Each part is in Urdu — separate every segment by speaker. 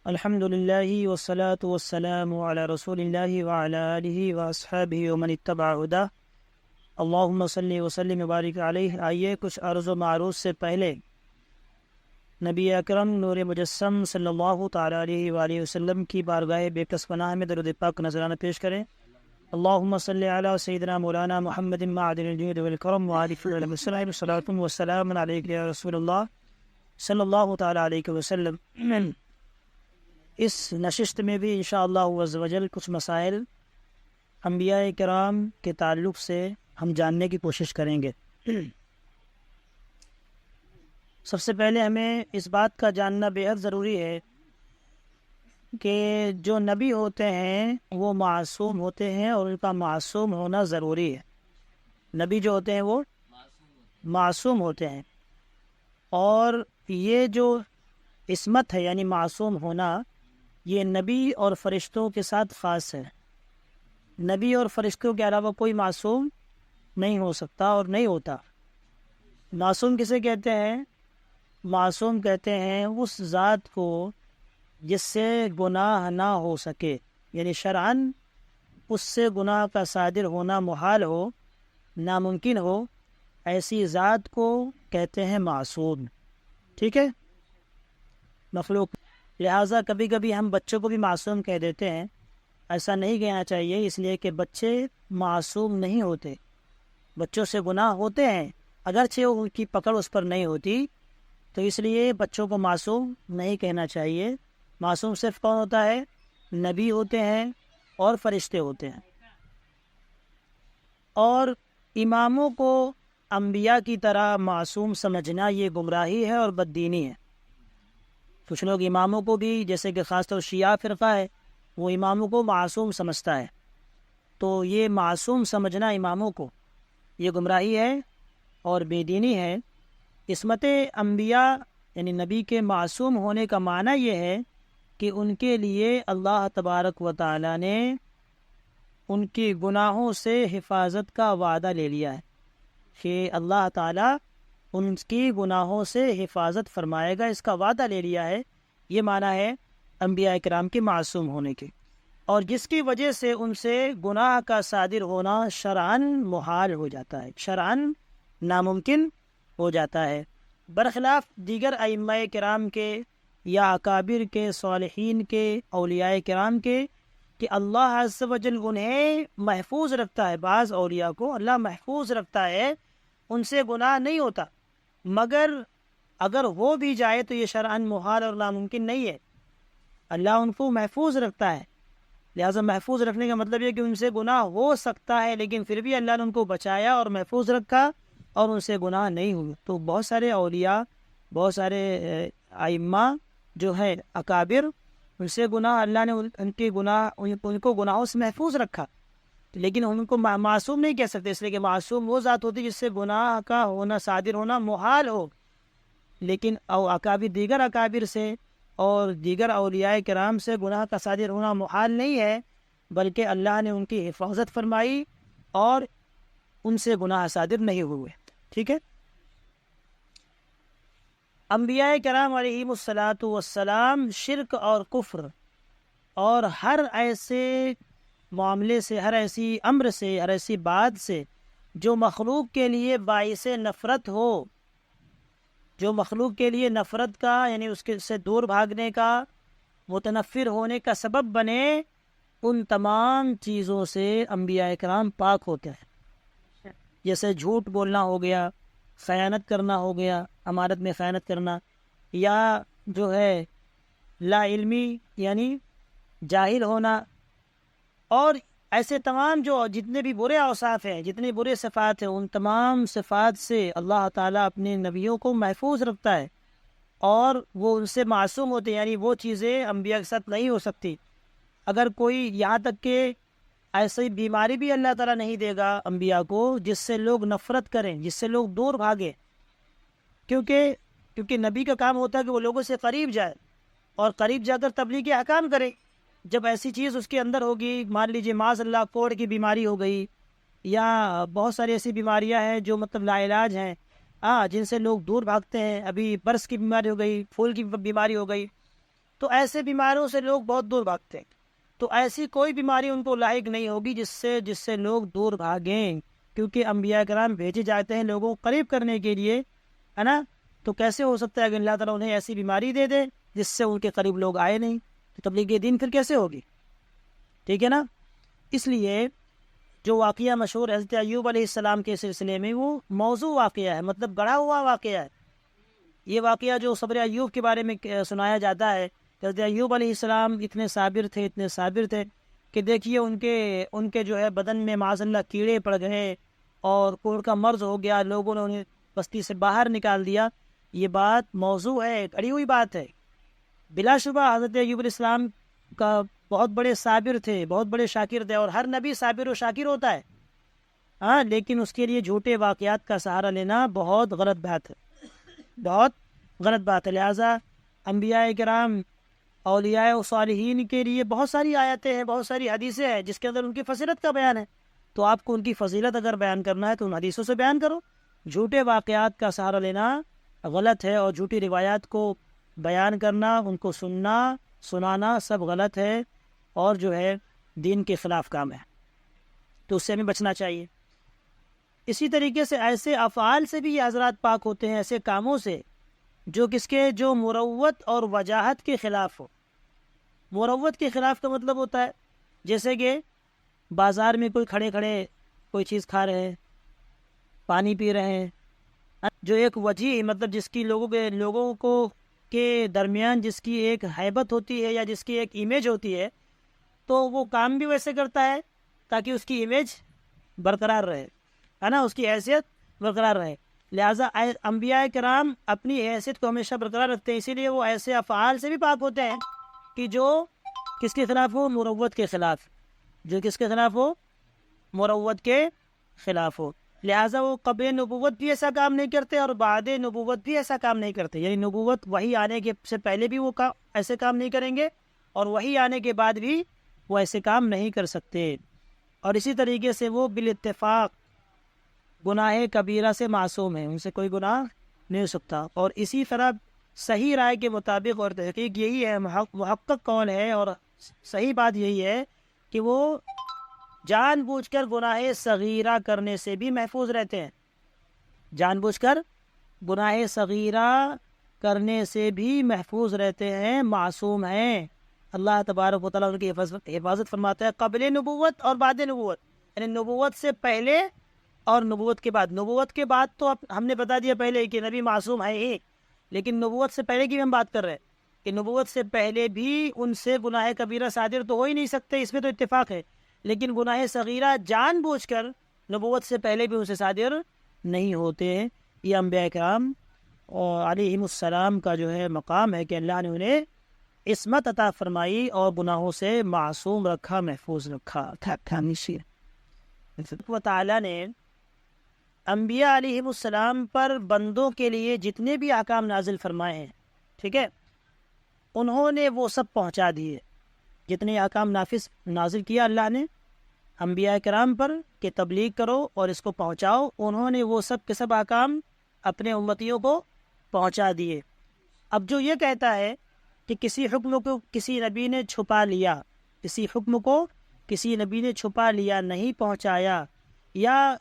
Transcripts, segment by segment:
Speaker 1: الحمد للہ والصلاة والسلام علی رسول اللہ وعلی آلہ واصحابہ ومن اتبع ہداہ اللہم صلی وسلم وبارک علیہ۔ آئیے کچھ عرض و معروض سے پہلے نبی اکرم نور مجسم صلی اللہ تعالیٰ علیہ وآلہ وسلم کی بارگاہ بے کس پناہ میں درود پاک نذرانہ پیش کریں۔ اللہم صلی علی سیدنا مولانا محمد معدن الجود والکرم وآلہ وسلم صلاۃ وسلام علیک یا رسول اللہ صلی اللہ تعالیٰ علیہ وسلم۔ اس نشست میں بھی انشاءاللہ عز و جل کچھ مسائل انبیاء کرام کے تعلق سے ہم جاننے کی کوشش کریں گے۔ سب سے پہلے ہمیں اس بات کا جاننا بے حد ضروری ہے کہ جو نبی ہوتے ہیں وہ معصوم ہوتے ہیں اور ان کا معصوم ہونا ضروری ہے۔ نبی جو ہوتے ہیں وہ معصوم ہوتے ہیں، اور یہ جو عصمت ہے یعنی معصوم ہونا، یہ نبی اور فرشتوں کے ساتھ خاص ہے۔ نبی اور فرشتوں کے علاوہ کوئی معصوم نہیں ہو سکتا اور نہیں ہوتا۔ معصوم کسے کہتے ہیں؟ معصوم کہتے ہیں اس ذات کو جس سے گناہ نہ ہو سکے، یعنی شرعاً اس سے گناہ کا صادر ہونا محال ہو، ناممکن ہو، ایسی ذات کو کہتے ہیں معصوم۔ ٹھیک ہے؟ مخلوق، لہٰذا کبھی کبھی ہم بچوں کو بھی معصوم کہہ دیتے ہیں، ایسا نہیں کہنا چاہیے، اس لیے کہ بچے معصوم نہیں ہوتے، بچوں سے گناہ ہوتے ہیں، اگرچہ ان کی پکڑ اس پر نہیں ہوتی، تو اس لیے بچوں کو معصوم نہیں کہنا چاہیے۔ معصوم صرف کون ہوتا ہے؟ نبی ہوتے ہیں اور فرشتے ہوتے ہیں۔ اور اماموں کو انبیاء کی طرح معصوم سمجھنا یہ گمراہی ہے اور بددینی ہے۔ کچھ لوگ اماموں کو بھی، جیسے کہ خاص طور شیعہ فرقہ ہے، وہ اماموں کو معصوم سمجھتا ہے، تو یہ معصوم سمجھنا اماموں کو یہ گمراہی ہے اور بے دینی ہے۔ عصمت انبیاء یعنی نبی کے معصوم ہونے کا معنی یہ ہے کہ ان کے لیے اللہ تبارک و تعالیٰ نے ان کی گناہوں سے حفاظت کا وعدہ لے لیا ہے، کہ اللہ تعالیٰ ان کی گناہوں سے حفاظت فرمائے گا، اس کا وعدہ لے لیا ہے۔ یہ معنی ہے انبیاء کرام کے معصوم ہونے کے، اور جس کی وجہ سے ان سے گناہ کا صادر ہونا شرعاً محال ہو جاتا ہے، شرعاً ناممکن ہو جاتا ہے، برخلاف دیگر ائمہ کرام کے یا اکابر کے، صالحین کے، اولیاء کرام کے، کہ اللہ عز و جل انہیں محفوظ رکھتا ہے۔ بعض اولیاء کو اللہ محفوظ رکھتا ہے، ان سے گناہ نہیں ہوتا، مگر اگر ہو بھی جائے تو یہ شرعاً محال اور ناممکن نہیں ہے۔ اللہ ان کو محفوظ رکھتا ہے، لہٰذا محفوظ رکھنے کا مطلب یہ کہ ان سے گناہ ہو سکتا ہے، لیکن پھر بھی اللہ نے ان کو بچایا اور محفوظ رکھا اور ان سے گناہ نہیں ہوئے۔ تو بہت سارے اولیاء، بہت سارے ائمہ جو ہے اکابر، ان سے گناہ اللہ نے ان کو گناہوں سے محفوظ رکھا، لیکن ان کو معصوم نہیں کہہ سکتے، اس لیے کہ معصوم وہ ذات ہوتی ہے جس سے گناہ کا ہونا، صادر ہونا محال ہو۔ لیکن اکابر، دیگر اکابر سے اور دیگر اولیاء کرام سے گناہ کا صادر ہونا محال نہیں ہے، بلکہ اللہ نے ان کی حفاظت فرمائی اور ان سے گناہ صادر نہیں ہوئے۔ ٹھیک ہے؟ انبیاء کرام علیہم الصلاۃ والسلام شرک اور کفر اور ہر ایسے معاملے سے، ہر ایسی امر سے، ہر ایسی بات سے جو مخلوق کے لیے باعث نفرت ہو، جو مخلوق کے لیے نفرت کا یعنی اس کے سے دور بھاگنے کا، متنفر ہونے کا سبب بنے، ان تمام چیزوں سے انبیاء کرام پاک ہوتے ہیں۔ جیسے جھوٹ بولنا ہو گیا، خیانت کرنا ہو گیا، امانت میں خیانت کرنا، یا جو ہے لا علمی یعنی جاہل ہونا، اور ایسے تمام جو جتنے بھی برے اوصاف ہیں، جتنے برے صفات ہیں، ان تمام صفات سے اللہ تعالیٰ اپنے نبیوں کو محفوظ رکھتا ہے، اور وہ ان سے معصوم ہوتے ہیں، یعنی وہ چیزیں انبیاء کے ساتھ نہیں ہو سکتی۔ اگر کوئی، یہاں تک کہ ایسی بیماری بھی اللہ تعالیٰ نہیں دے گا انبیاء کو جس سے لوگ نفرت کریں، جس سے لوگ دور بھاگیں، کیونکہ نبی کا کام ہوتا ہے کہ وہ لوگوں سے قریب جائے اور قریب جا کر تبلیغ احکام کرے۔ جب ایسی چیز اس کے اندر ہوگی، مان لیجیے معاذ اللہ کوڑ کی بیماری ہو گئی، یا بہت ساری ایسی بیماریاں ہیں جو مطلب لا علاج ہیں، جن سے لوگ دور بھاگتے ہیں، ابھی برس کی بیماری ہو گئی، پھول کی بیماری ہو گئی، تو ایسے بیماریوں سے لوگ بہت دور بھاگتے ہیں. تو ایسی کوئی بیماری ان کو لاحق نہیں ہوگی جس سے لوگ دور بھاگیں، کیونکہ انبیاء کرام بھیجے جاتے ہیں لوگوں کو قریب کرنے کے لیے، ہے نا. تو کیسے ہو سکتا ہے کہ اللہ تعالیٰ انہیں ایسی بیماری دے دے جس سے ان کے قریب لوگ آئے نہیں؟ تو تبلیغ دین پھر کیسے ہوگی؟ ٹھیک ہے نا. اس لیے جو واقعہ مشہور حضرت ایوب علیہ السلام کے سلسلے میں، وہ موضوع واقعہ ہے، مطلب گڑھا ہوا واقعہ ہے. یہ واقعہ جو صبر ایوب کے بارے میں سنایا جاتا ہے، حضرت ایوب علیہ السلام اتنے صابر تھے کہ دیکھیے ان کے جو ہے بدن میں معاذ اللہ کیڑے پڑ گئے اور کوڑ کا مرض ہو گیا، لوگوں نے انہیں بستی سے باہر نکال دیا. یہ بات موضوع ہے، اڑی ہوئی بات ہے. بلا شبہ حضرت ایوب علیہ السلام کا بہت بڑے صابر تھے، بہت بڑے شاکر تھے، اور ہر نبی صابر و شاکر ہوتا ہے، ہاں. لیکن اس کے لیے جھوٹے واقعات کا سہارا لینا بہت غلط بات ہے، بہت غلط بات ہے. لہٰذا انبیاء کرام، اولیاء و صالحین کے لیے بہت ساری آیتیں ہیں، بہت ساری حدیثیں ہیں جس کے اندر ان کی فضیلت کا بیان ہے. تو آپ کو ان کی فضیلت اگر بیان کرنا ہے تو ان حدیثوں سے بیان کرو. جھوٹے واقعات کا سہارا لینا غلط ہے، اور جھوٹی روایات کو بیان کرنا، ان کو سنانا سب غلط ہے، اور جو ہے دین کے خلاف کام ہے. تو اس سے ہمیں بچنا چاہیے. اسی طریقے سے ایسے افعال سے بھی یہ حضرات پاک ہوتے ہیں، ایسے کاموں سے جو مروت اور وجاہت کے خلاف ہو. مروت کے خلاف کا مطلب ہوتا ہے جیسے کہ بازار میں کوئی کھڑے کوئی چیز کھا رہے ہیں، پانی پی رہے ہیں، جو ایک وجہ مطلب جس کی لوگوں کو کے درمیان جس کی ایک ہیبت ہوتی ہے یا جس کی ایک امیج ہوتی ہے، تو وہ کام بھی ویسے کرتا ہے تاکہ اس کی امیج برقرار رہے، ہے نا، اس کی حیثیت برقرار رہے. لہٰذا انبیاء کرام اپنی حیثیت کو ہمیشہ برقرار رکھتے ہیں، اسی لیے وہ ایسے افعال سے بھی پاک ہوتے ہیں کہ جو کس کے خلاف ہو؟ مروت کے خلاف. جو کس کے خلاف ہو؟ مروت کے خلاف ہو. لہٰذا وہ قبل نبوت بھی ایسا کام نہیں کرتے اور بعد نبوت بھی ایسا کام نہیں کرتے. یعنی نبوت وحی آنے کے سے پہلے بھی وہ ایسے کام نہیں کریں گے، اور وحی آنے کے بعد بھی وہ ایسے کام نہیں کر سکتے. اور اسی طریقے سے وہ بالاتفاق گناہ کبیرہ سے معصوم ہیں، ان سے کوئی گناہ نہیں ہو سکتا. اور اسی طرح صحیح رائے کے مطابق اور تحقیق یہی ہے، محقق قول ہے اور صحیح بات یہی ہے کہ وہ جان بوجھ کر گناہ صغیرہ کرنے سے بھی محفوظ رہتے ہیں. جان بوجھ کر گناہ صغیرہ کرنے سے بھی محفوظ رہتے ہیں، معصوم ہیں. اللہ تبارک و تعالیٰ ان کی حفاظت فرماتا ہے قبل نبوت اور بعد نبوت، یعنی نبوت سے پہلے اور نبوت کے بعد. نبوت کے بعد تو ہم نے بتا دیا پہلے کہ نبی معصوم ہے ہی، لیکن نبوت سے پہلے کی بھی ہم بات کر رہے ہیں کہ نبوت سے پہلے بھی ان سے گناہ کبیرہ صادر تو ہو ہی نہیں سکتے، اس میں تو اتفاق ہے. لیکن گناہ صغیرہ جان بوجھ کر نبوت سے پہلے بھی ان سے صادر نہیں ہوتے. یہ انبیاء کرام علیہم السلام کا جو ہے مقام ہے کہ اللہ نے انہیں عصمت عطا فرمائی اور گناہوں سے معصوم رکھا، محفوظ رکھا. و تعالیٰ نے انبیاء علیہم السلام پر بندوں کے لیے جتنے بھی احکام نازل فرمائے ہیں، ٹھیک ہے، انہوں نے وہ سب پہنچا دیے. جتنے احکام نازل کیا اللہ نے انبیاء کرام پر کہ تبلیغ کرو اور اس کو پہنچاؤ، انہوں نے وہ سب کے سب احکام اپنے امتیوں کو پہنچا دیے. اب جو یہ کہتا ہے کہ کسی حکم کو کسی نبی نے چھپا لیا، کسی حکم کو کسی نبی نے چھپا لیا، نہیں پہنچایا، یا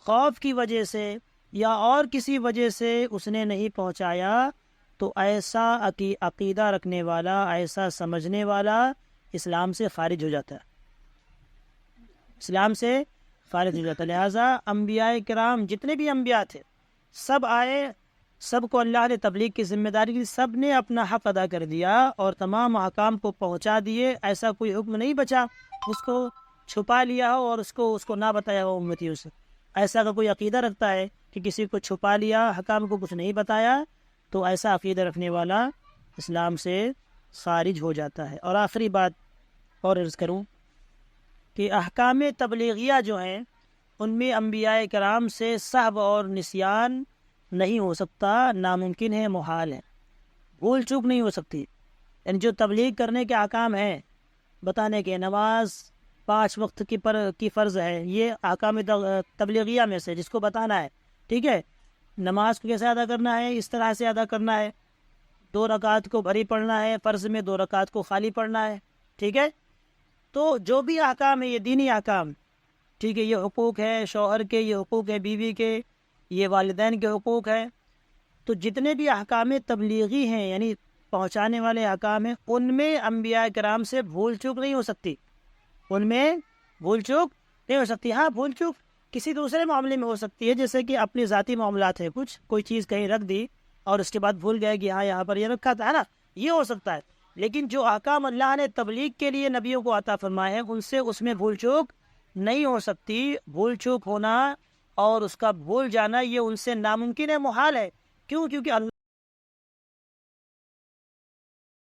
Speaker 1: خوف کی وجہ سے یا اور کسی وجہ سے اس نے نہیں پہنچایا، تو ایسا عقیدہ رکھنے والا، ایسا سمجھنے والا اسلام سے خارج ہو جاتا ہے، اسلام سے خارج ہو جاتا ہے. لہٰذا انبیاء کرام جتنے بھی انبیاء تھے سب آئے، سب کو اللہ نے تبلیغ کی ذمہ داری دی، سب نے اپنا حق ادا کر دیا اور تمام احکام کو پہنچا دیے. ایسا کوئی حکم نہیں بچا اس کو چھپا لیا ہو اور اس کو نہ بتایا ہو امتیوں سے. ایسا کا کوئی عقیدہ رکھتا ہے کہ کسی کو چھپا لیا، حکام کو کچھ نہیں بتایا، تو ایسا عقیدہ رکھنے والا اسلام سے خارج ہو جاتا ہے. اور آخری بات اور عرض کروں کہ احکام تبلیغیہ جو ہیں ان میں انبیاء کرام سے سہو اور نسیان نہیں ہو سکتا، ناممکن ہے، محال ہے، بھول چوک نہیں ہو سکتی. یعنی جو تبلیغ کرنے کے احکام ہیں، بتانے کے نماز 5 وقت کی فرض ہے، یہ احکام تبلیغیہ میں سے جس کو بتانا ہے، ٹھیک ہے، نماز کو کیسے ادا کرنا ہے، اس طرح سے ادا کرنا ہے، 2 رکعت کو بھری پڑھنا ہے، فرض میں 2 رکعت کو خالی پڑھنا ہے، ٹھیک ہے۔ تو جو بھی احکام ہے یہ دینی احکام، ٹھیک ہے، یہ حقوق ہے شوہر کے، یہ حقوق ہے بیوی کے، یہ والدین کے حقوق ہے، تو جتنے بھی احکام تبلیغی ہیں یعنی پہنچانے والے احکام ہیں، ان میں انبیاء کرام سے بھول چوک نہیں ہو سکتی، ان میں بھول چوک نہیں ہو سکتی۔ ہاں بھول چوک کسی دوسرے معاملے میں ہو سکتی ہے، جیسے کہ اپنے ذاتی معاملات ہے، کچھ کوئی چیز کہیں رکھ دی اور اس کے بعد بھول گئے کہ ہاں یہاں پر یہ رکھا تھا، ہے نا، یہ ہو سکتا ہے۔ لیکن جو احکام اللہ نے تبلیغ کے لیے نبیوں کو عطا فرمائے ہیں، ان سے اس میں بھول چوک نہیں ہو سکتی۔ بھول چوک ہونا اور اس کا بھول جانا یہ ان سے ناممکن ہے، محال ہے۔ کیوں؟ کیونکہ اللہ